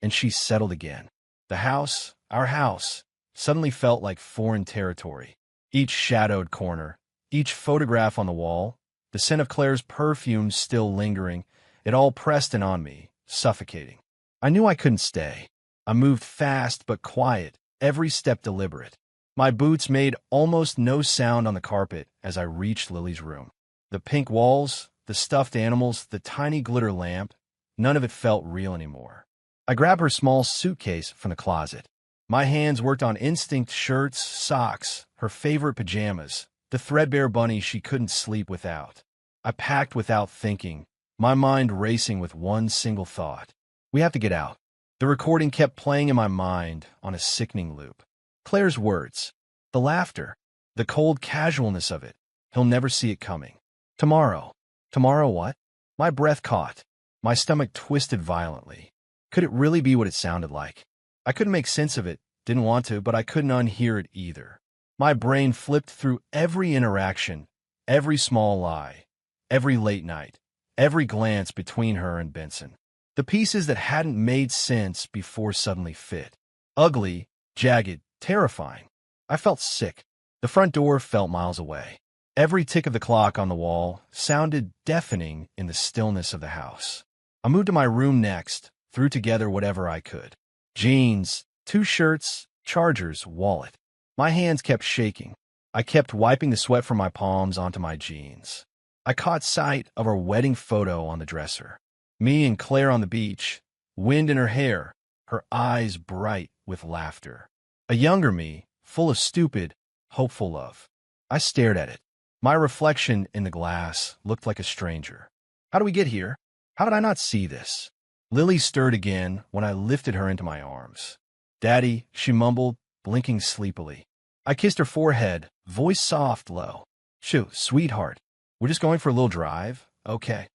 And she settled again. The house, our house, suddenly felt like foreign territory. Each shadowed corner, each photograph on the wall, the scent of Claire's perfume still lingering, it all pressed in on me, suffocating. I knew I couldn't stay. I moved fast but quiet, every step deliberate. My boots made almost no sound on the carpet as I reached Lily's room. The pink walls, the stuffed animals, the tiny glitter lamp, none of it felt real anymore. I grabbed her small suitcase from the closet. My hands worked on instinct: shirts, socks, her favorite pajamas, the threadbare bunny she couldn't sleep without. I packed without thinking, my mind racing with one single thought. We have to get out. The recording kept playing in my mind on a sickening loop. Claire's words, the laughter, the cold casualness of it. He'll never see it coming. Tomorrow. Tomorrow what? My breath caught. My stomach twisted violently. Could it really be what it sounded like? I couldn't make sense of it, didn't want to, but I couldn't unhear it either. My brain flipped through every interaction, every small lie, every late night, every glance between her and Benson. The pieces that hadn't made sense before suddenly fit. Ugly, jagged, terrifying. I felt sick. The front door felt miles away. Every tick of the clock on the wall sounded deafening in the stillness of the house. I moved to my room next, threw together whatever I could. Jeans, 2 shirts, chargers, wallet. My hands kept shaking. I kept wiping the sweat from my palms onto my jeans. I caught sight of our wedding photo on the dresser. Me and Claire on the beach, wind in her hair, her eyes bright with laughter. A younger me, full of stupid, hopeful love. I stared at it. My reflection in the glass looked like a stranger. How did we get here? How did I not see this? Lily stirred again when I lifted her into my arms. Daddy, she mumbled, blinking sleepily. I kissed her forehead, voice soft, low. Shoot, sweetheart, we're just going for a little drive? Okay.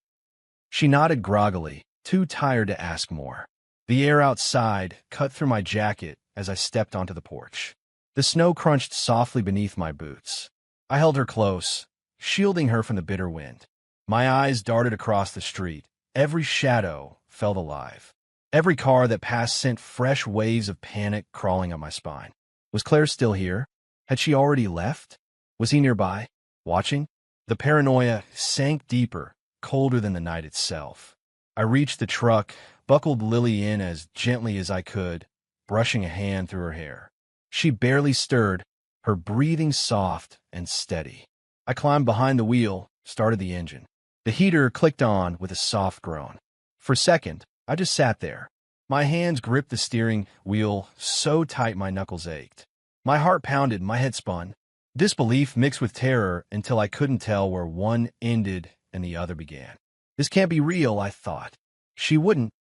She nodded groggily, too tired to ask more. The air outside cut through my jacket as I stepped onto the porch. The snow crunched softly beneath my boots. I held her close, shielding her from the bitter wind. My eyes darted across the street. Every shadow felt alive. Every car that passed sent fresh waves of panic crawling up my spine. Was Claire still here? Had she already left? Was he nearby, watching? The paranoia sank deeper, colder than the night itself. I reached the truck, buckled Lily in as gently as I could, brushing a hand through her hair. She barely stirred, her breathing soft and steady. I climbed behind the wheel, started the engine. The heater clicked on with a soft groan. For a second, I just sat there. My hands gripped the steering wheel so tight my knuckles ached. My heart pounded, my head spun. Disbelief mixed with terror until I couldn't tell where one ended and the other began. This can't be real, I thought. She wouldn't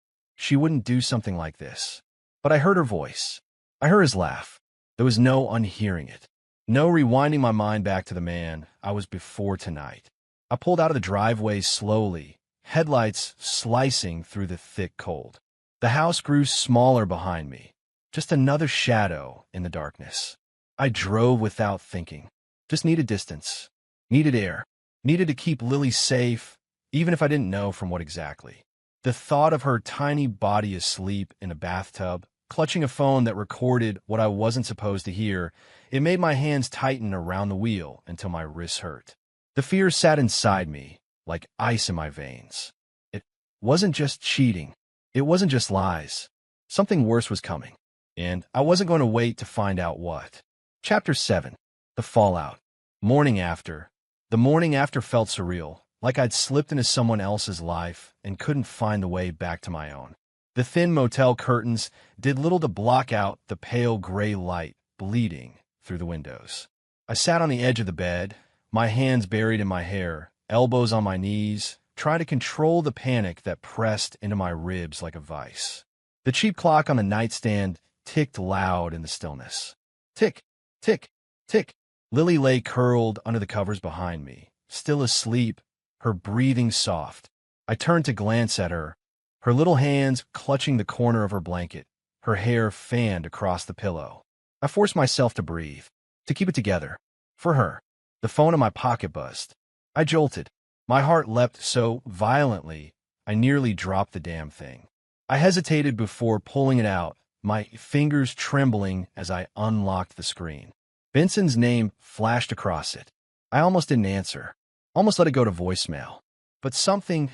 do something like this. But I heard her voice. I heard his laugh. There was no unhearing it. No rewinding my mind back to the man I was before tonight. I pulled out of the driveway slowly, headlights slicing through the thick cold. The house grew smaller behind me, just another shadow in the darkness. I drove without thinking. Just needed distance, needed air, needed to keep Lily safe, even if I didn't know from what exactly. The thought of her tiny body asleep in a bathtub, clutching a phone that recorded what I wasn't supposed to hear, it made my hands tighten around the wheel until my wrists hurt. The fear sat inside me, like ice in my veins. It wasn't just cheating. It wasn't just lies. Something worse was coming, and I wasn't going to wait to find out what. Chapter 7. The Fallout. Morning after. The morning after felt surreal, like I'd slipped into someone else's life and couldn't find the way back to my own. The thin motel curtains did little to block out the pale gray light bleeding through the windows. I sat on the edge of the bed, my hands buried in my hair, elbows on my knees, trying to control the panic that pressed into my ribs like a vice. The cheap clock on the nightstand ticked loud in the stillness. Tick, tick, tick. Lily lay curled under the covers behind me, still asleep, her breathing soft. I turned to glance at her, her little hands clutching the corner of her blanket, her hair fanned across the pillow. I forced myself to breathe, to keep it together. For her. The phone in my pocket buzzed. I jolted. My heart leapt so violently, I nearly dropped the damn thing. I hesitated before pulling it out, my fingers trembling as I unlocked the screen. Benson's name flashed across it. I almost didn't answer, almost let it go to voicemail. But something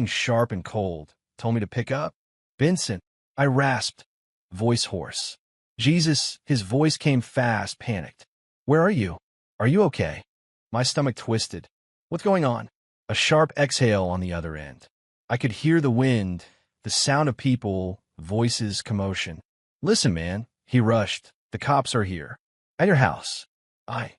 sharp and cold told me to pick up. Benson, I rasped, voice hoarse. Jesus, his voice came fast, panicked. Where are you? Are you okay? My stomach twisted. What's going on? A sharp exhale on the other end. I could hear the wind, the sound of people, voices, commotion. Listen, man, he rushed. The cops are here. At your house. I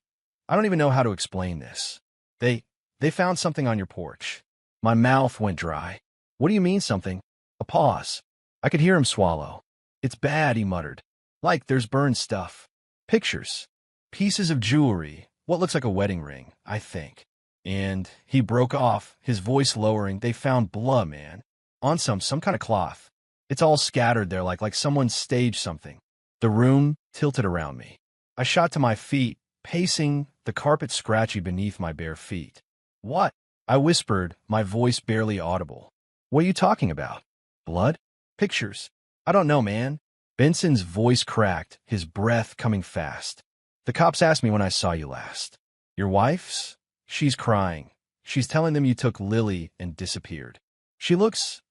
don't even know how to explain this. They found something on your porch. My mouth went dry. What do you mean something? A pause. I could hear him swallow. It's bad, he muttered. Like there's burned stuff. Pictures. Pieces of jewelry. What looks like a wedding ring, I think. And he broke off, his voice lowering. They found blood, man. On some kind of cloth. It's all scattered there like someone staged something. The room tilted around me. I shot to my feet, pacing, the carpet scratchy beneath my bare feet. What? I whispered, my voice barely audible. What are you talking about? Blood? Pictures? I don't know, man. Benson's voice cracked, his breath coming fast. The cops asked me when I saw you last. Your wife's? She's crying. She's telling them you took Lily and disappeared. She looks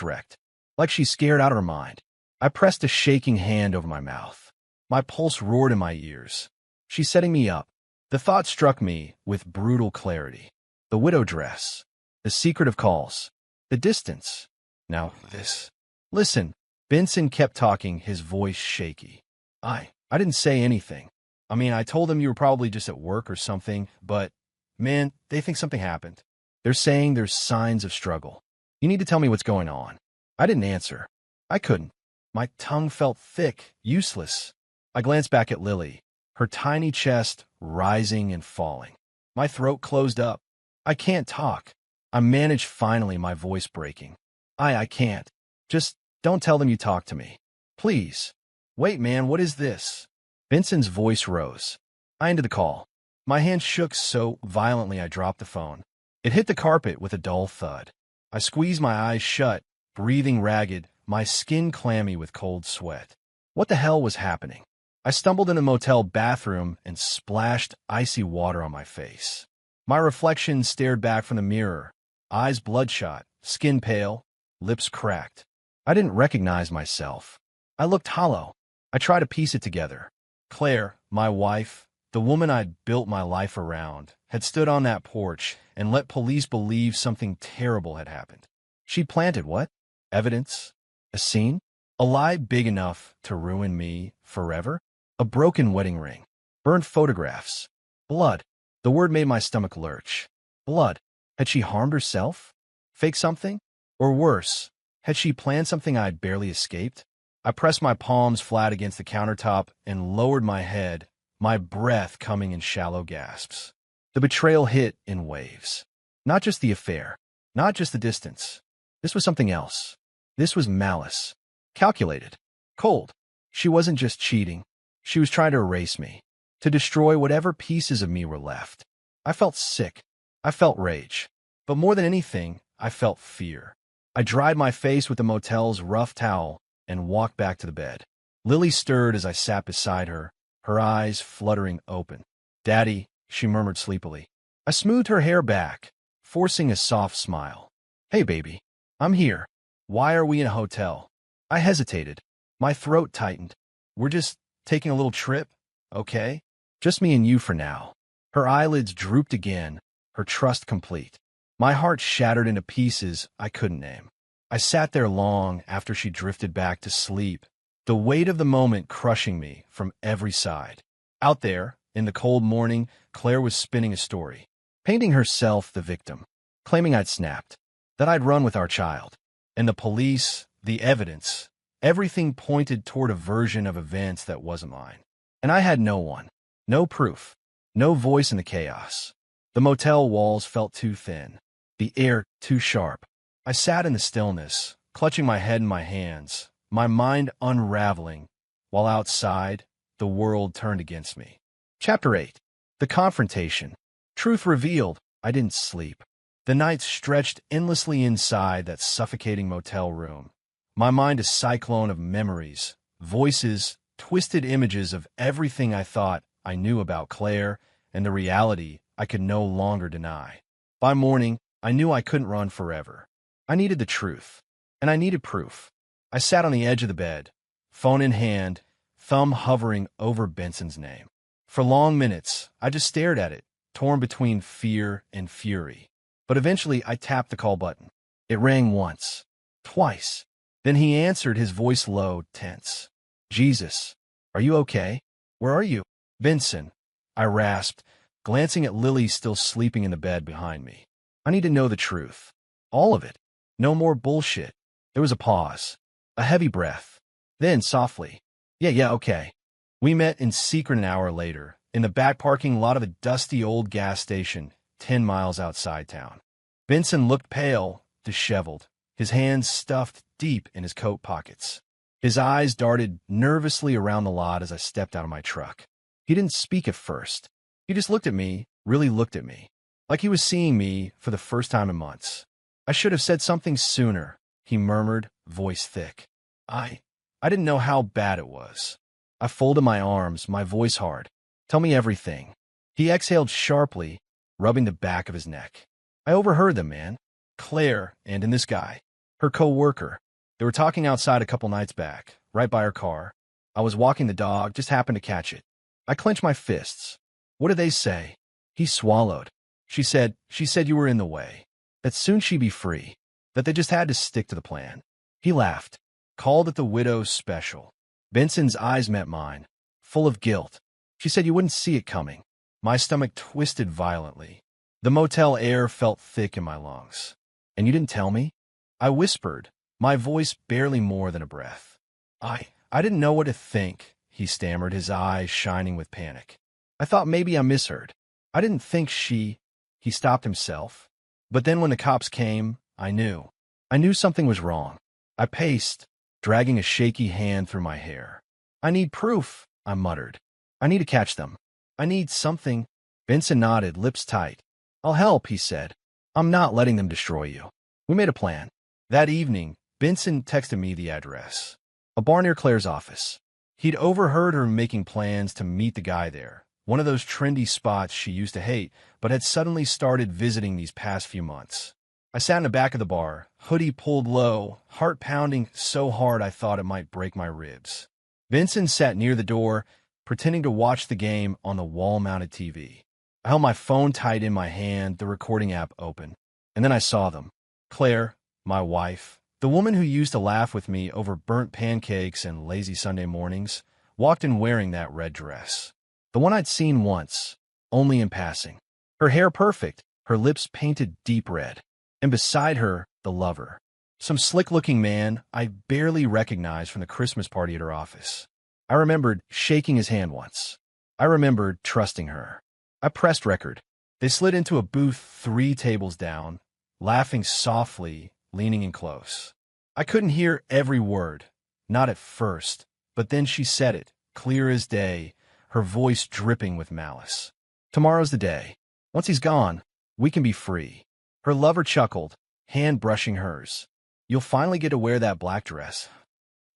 wrecked, like she's scared out of her mind. I pressed a shaking hand over my mouth. My pulse roared in my ears. She's setting me up. The thought struck me with brutal clarity. The widow dress. The secret of calls. The distance. Now this. Listen, Benson kept talking, his voice shaky. I didn't say anything. I mean, I told them you were probably just at work or something, but, man, they think something happened. They're saying there's signs of struggle. You need to tell me what's going on. I didn't answer. I couldn't. My tongue felt thick, useless. I glanced back at Lily, her tiny chest rising and falling. My throat closed up. I can't talk. I managed finally, my voice breaking. I can't. Just don't tell them you talked to me. Please. Wait, man, what is this? Benson's voice rose. I ended the call. My hand shook so violently I dropped the phone. It hit the carpet with a dull thud. I squeezed my eyes shut, breathing ragged, my skin clammy with cold sweat. What the hell was happening? I stumbled in the motel bathroom and splashed icy water on my face. My reflection stared back from the mirror, eyes bloodshot, skin pale, lips cracked. I didn't recognize myself. I looked hollow. I tried to piece it together. Claire, my wife, the woman I'd built my life around, had stood on that porch and let police believe something terrible had happened. She planted what? Evidence? A scene? A lie big enough to ruin me forever? A broken wedding ring. Burned photographs. Blood. The word made my stomach lurch. Blood. Had she harmed herself? Faked something? Or worse, had she planned something I'd barely escaped? I pressed my palms flat against the countertop and lowered my head, my breath coming in shallow gasps. The betrayal hit in waves. Not just the affair, not just the distance. This was something else. This was malice. Calculated. Cold. She wasn't just cheating. She was trying to erase me, to destroy whatever pieces of me were left. I felt sick. I felt rage. But more than anything, I felt fear. I dried my face with the motel's rough towel and walked back to the bed. Lily stirred as I sat beside her, her eyes fluttering open. Daddy, she murmured sleepily. I smoothed her hair back, forcing a soft smile. Hey, baby. I'm here. Why are we in a hotel? I hesitated. My throat tightened. We're just taking a little trip, okay? Just me and you for now. Her eyelids drooped again, her trust complete. My heart shattered into pieces I couldn't name. I sat there long after she drifted back to sleep, the weight of the moment crushing me from every side. Out there, in the cold morning, Claire was spinning a story, painting herself the victim, claiming I'd snapped, that I'd run with our child. And the police, the evidence, everything pointed toward a version of events that wasn't mine. And I had no one, no proof, no voice in the chaos. The motel walls felt too thin, the air too sharp. I sat in the stillness, clutching my head in my hands, my mind unraveling, while outside, the world turned against me. Chapter 8. The Confrontation. Truth revealed, I didn't sleep. The nights stretched endlessly inside that suffocating motel room. My mind a cyclone of memories, voices, twisted images of everything I thought I knew about Claire and the reality I could no longer deny. By morning, I knew I couldn't run forever. I needed the truth, and I needed proof. I sat on the edge of the bed, phone in hand, thumb hovering over Benson's name. For long minutes, I just stared at it, torn between fear and fury. But eventually, I tapped the call button. It rang once, twice. Then he answered, his voice low, tense. Jesus, are you okay? Where are you? Benson, I rasped, glancing at Lily still sleeping in the bed behind me. I need to know the truth. All of it. No more bullshit. There was a pause, a heavy breath. Then, softly, yeah, okay. We met in secret an hour later, in the back parking lot of a dusty old gas station 10 miles outside town. Benson looked pale, disheveled, his hands stuffed deep in his coat pockets. His eyes darted nervously around the lot as I stepped out of my truck. He didn't speak at first. He just looked at me, really looked at me, like he was seeing me for the first time in months. I should have said something sooner, he murmured, voice thick. I didn't know how bad it was. I folded my arms, my voice hard. Tell me everything. He exhaled sharply, rubbing the back of his neck. I overheard them, man. Claire and this guy, her co-worker. They were talking outside a couple nights back, right by her car. I was walking the dog, just happened to catch it. I clenched my fists. What did they say? He swallowed. She said you were in the way. That soon she'd be free. that they just had to stick to the plan. He laughed, called it the widow's special. Benson's eyes met mine, full of guilt. She said you wouldn't see it coming. My stomach twisted violently. The motel air felt thick in my lungs. And you didn't tell me? I whispered, my voice barely more than a breath. I didn't know what to think, he stammered, his eyes shining with panic. I thought maybe I misheard. I didn't think she... He stopped himself. But then when the cops came, I knew. I knew something was wrong. I paced, dragging a shaky hand through my hair. I need proof, I muttered. I need to catch them. I need something. Benson nodded, lips tight. I'll help, he said. I'm not letting them destroy you. We made a plan. That evening, Benson texted me the address. A bar near Claire's office. He'd overheard her making plans to meet the guy there, one of those trendy spots she used to hate, but had suddenly started visiting these past few months. I sat in the back of the bar, hoodie pulled low, heart pounding so hard I thought it might break my ribs. Benson sat near the door, pretending to watch the game on the wall-mounted TV. I held my phone tight in my hand, the recording app open. And then I saw them. Claire, my wife, the woman who used to laugh with me over burnt pancakes and lazy Sunday mornings, walked in wearing that red dress. The one I'd seen once, only in passing. Her hair perfect, her lips painted deep red. And beside her, the lover. Some slick-looking man I barely recognized from the Christmas party at her office. I remembered shaking his hand once. I remembered trusting her. I pressed record. They slid into a booth 3 tables down, laughing softly, leaning in close. I couldn't hear every word, not at first, but then she said it, clear as day, her voice dripping with malice. Tomorrow's the day. Once he's gone, we can be free. Her lover chuckled, hand brushing hers. You'll finally get to wear that black dress.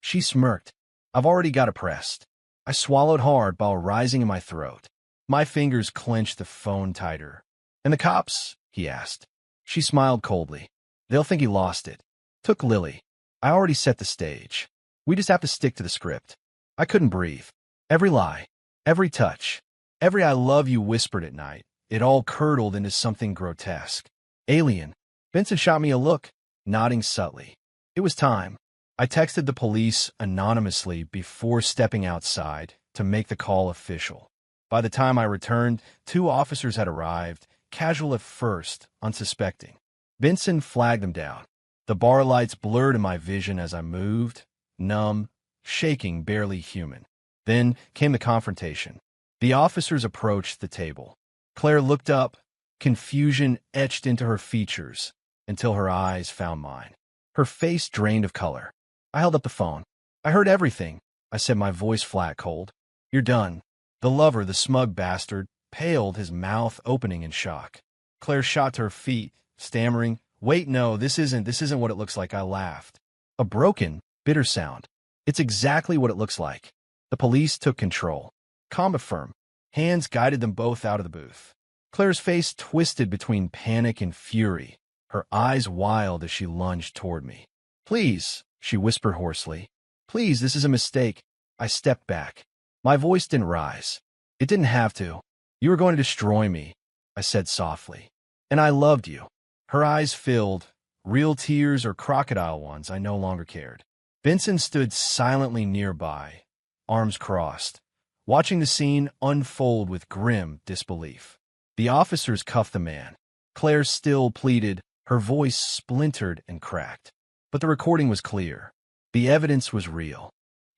She smirked. I've already got it pressed. I swallowed hard, bile rising in my throat. My fingers clenched the phone tighter. And the cops? He asked. She smiled coldly. They'll think he lost it. Took Lily. I already set the stage. We just have to stick to the script. I couldn't breathe. Every lie, every touch, every I love you whispered at night, it all curdled into something grotesque. Alien. Benson shot me a look, nodding subtly. It was time. I texted the police anonymously before stepping outside to make the call official. By the time I returned, 2 officers had arrived, casual at first, unsuspecting. Benson flagged them down. The bar lights blurred in my vision as I moved, numb, shaking, barely human. Then came the confrontation. The officers approached the table. Claire looked up, confusion etched into her features, until her eyes found mine. Her face drained of color. I held up the phone. I heard everything, I said, my voice flat cold. You're done. The lover, the smug bastard, paled, his mouth opening in shock. Claire shot to her feet, stammering, Wait, no, this isn't what it looks like. I laughed. A broken, bitter sound. It's exactly what it looks like. The police took control. Calm but firm. Hands guided them both out of the booth. Claire's face twisted between panic and fury, her eyes wild as she lunged toward me. Please, she whispered hoarsely. Please, this is a mistake. I stepped back. My voice didn't rise. It didn't have to. You were going to destroy me, I said softly. And I loved you. Her eyes filled, real tears or crocodile ones, I no longer cared. Benson stood silently nearby, arms crossed, watching the scene unfold with grim disbelief. The officers cuffed the man. Claire still pleaded, her voice splintered and cracked. But the recording was clear. The evidence was real.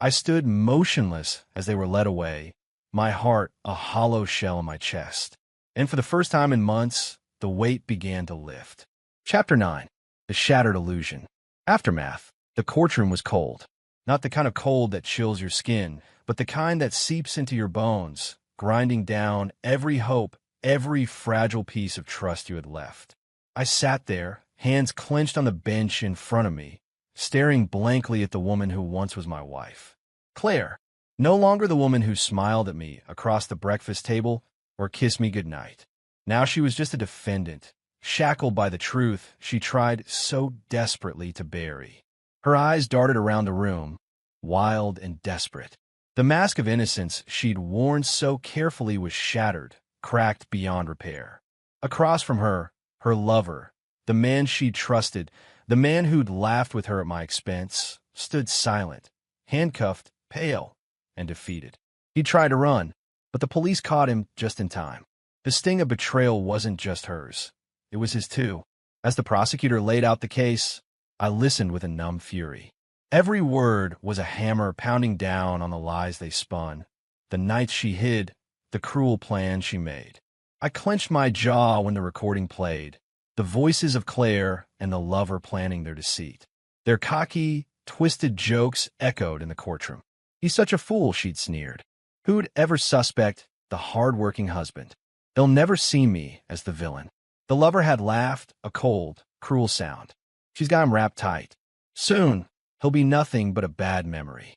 I stood motionless as they were led away, my heart a hollow shell in my chest. And for the first time in months, the weight began to lift. Chapter 9. The Shattered Illusion. Aftermath. The courtroom was cold. Not the kind of cold that chills your skin, but the kind that seeps into your bones, grinding down every hope, every fragile piece of trust you had left. I sat there, hands clenched on the bench in front of me, staring blankly at the woman who once was my wife. Claire, no longer the woman who smiled at me across the breakfast table or kissed me goodnight. Now she was just a defendant, shackled by the truth she tried so desperately to bury. Her eyes darted around the room, wild and desperate. The mask of innocence she'd worn so carefully was shattered, cracked beyond repair. Across from her, her lover, the man she'd trusted, The man who'd laughed with her at my expense stood silent, handcuffed, pale, and defeated. He tried to run, but the police caught him just in time. The sting of betrayal wasn't just hers. It was his too. As the prosecutor laid out the case, I listened with a numb fury. Every word was a hammer pounding down on the lies they spun, the nights she hid, the cruel plans she made. I clenched my jaw when the recording played, the voices of Claire and the lover planning their deceit. Their cocky, twisted jokes echoed in the courtroom. "He's such a fool," she'd sneered. "Who'd ever suspect the hard-working husband? They'll never see me as the villain." The lover had laughed, a cold, cruel sound. "She's got him wrapped tight. Soon, he'll be nothing but a bad memory."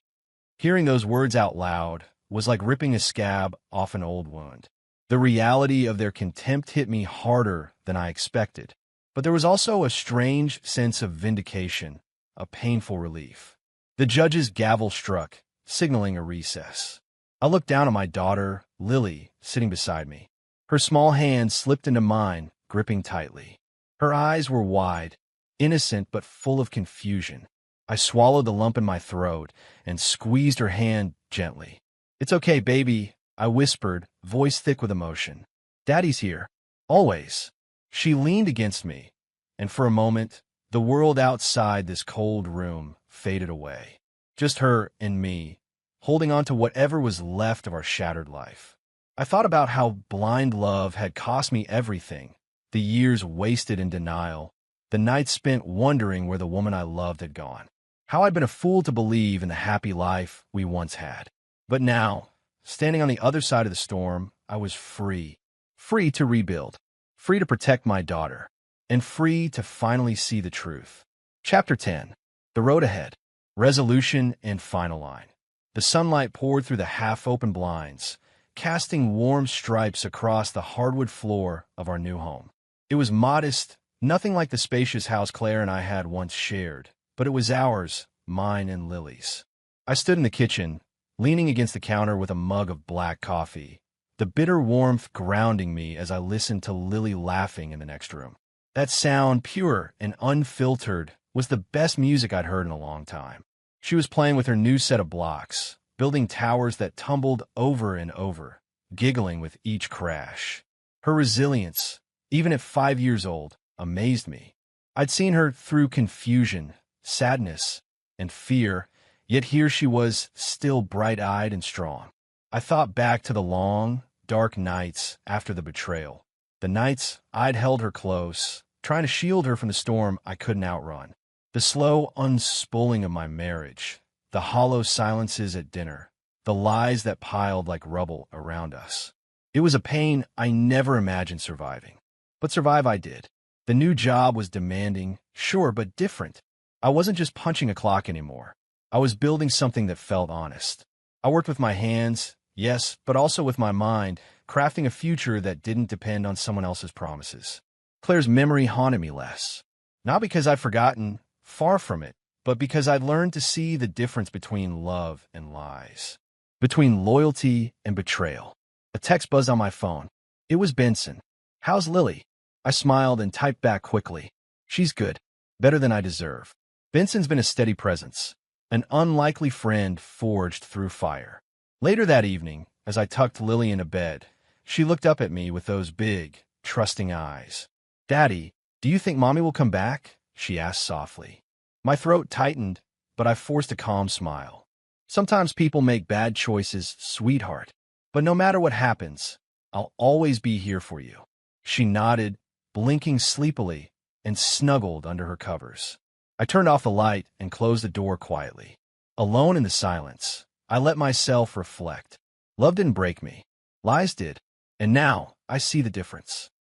Hearing those words out loud was like ripping a scab off an old wound. The reality of their contempt hit me harder than I expected. But there was also a strange sense of vindication, a painful relief. The judge's gavel struck, signaling a recess. I looked down at my daughter, Lily, sitting beside me. Her small hand slipped into mine, gripping tightly. Her eyes were wide, innocent but full of confusion. I swallowed the lump in my throat and squeezed her hand gently. "It's okay, baby," I whispered, voice thick with emotion. "Daddy's here. Always." She leaned against me, and for a moment, the world outside this cold room faded away. Just her and me, holding on to whatever was left of our shattered life. I thought about how blind love had cost me everything, the years wasted in denial, the nights spent wondering where the woman I loved had gone, how I'd been a fool to believe in the happy life we once had. But now, standing on the other side of the storm, I was free. Free to rebuild. Free to protect my daughter. And free to finally see the truth. Chapter 10. The Road Ahead. Resolution and Final Line. The sunlight poured through the half-open blinds, casting warm stripes across the hardwood floor of our new home. It was modest, nothing like the spacious house Claire and I had once shared, but it was ours, mine and Lily's. I stood in the kitchen, leaning against the counter with a mug of black coffee, the bitter warmth grounding me as I listened to Lily laughing in the next room. That sound, pure and unfiltered, was the best music I'd heard in a long time. She was playing with her new set of blocks, building towers that tumbled over and over, giggling with each crash. Her resilience, even at 5 years old, amazed me. I'd seen her through confusion, sadness, and fear, yet here she was, still bright-eyed and strong. I thought back to the long, dark nights after the betrayal, the nights I'd held her close, trying to shield her from the storm I couldn't outrun, the slow unspooling of my marriage, the hollow silences at dinner, the lies that piled like rubble around us. It was a pain I never imagined surviving. But survive I did. The new job was demanding, sure, but different. I wasn't just punching a clock anymore. I was building something that felt honest. I worked with my hands, yes, but also with my mind, crafting a future that didn't depend on someone else's promises. Claire's memory haunted me less. Not because I'd forgotten, far from it, but because I'd learned to see the difference between love and lies, between loyalty and betrayal. A text buzzed on my phone. It was Benson. "How's Lily?" I smiled and typed back quickly. "She's good. Better than I deserve." Benson's been a steady presence, an unlikely friend forged through fire. Later that evening, as I tucked Lily into bed, she looked up at me with those big, trusting eyes. "Daddy, do you think Mommy will come back?" she asked softly. My throat tightened, but I forced a calm smile. "Sometimes people make bad choices, sweetheart. But no matter what happens, I'll always be here for you." She nodded, blinking sleepily, and snuggled under her covers. I turned off the light and closed the door quietly. Alone in the silence, I let myself reflect. Love didn't break me. Lies did. And now I see the difference.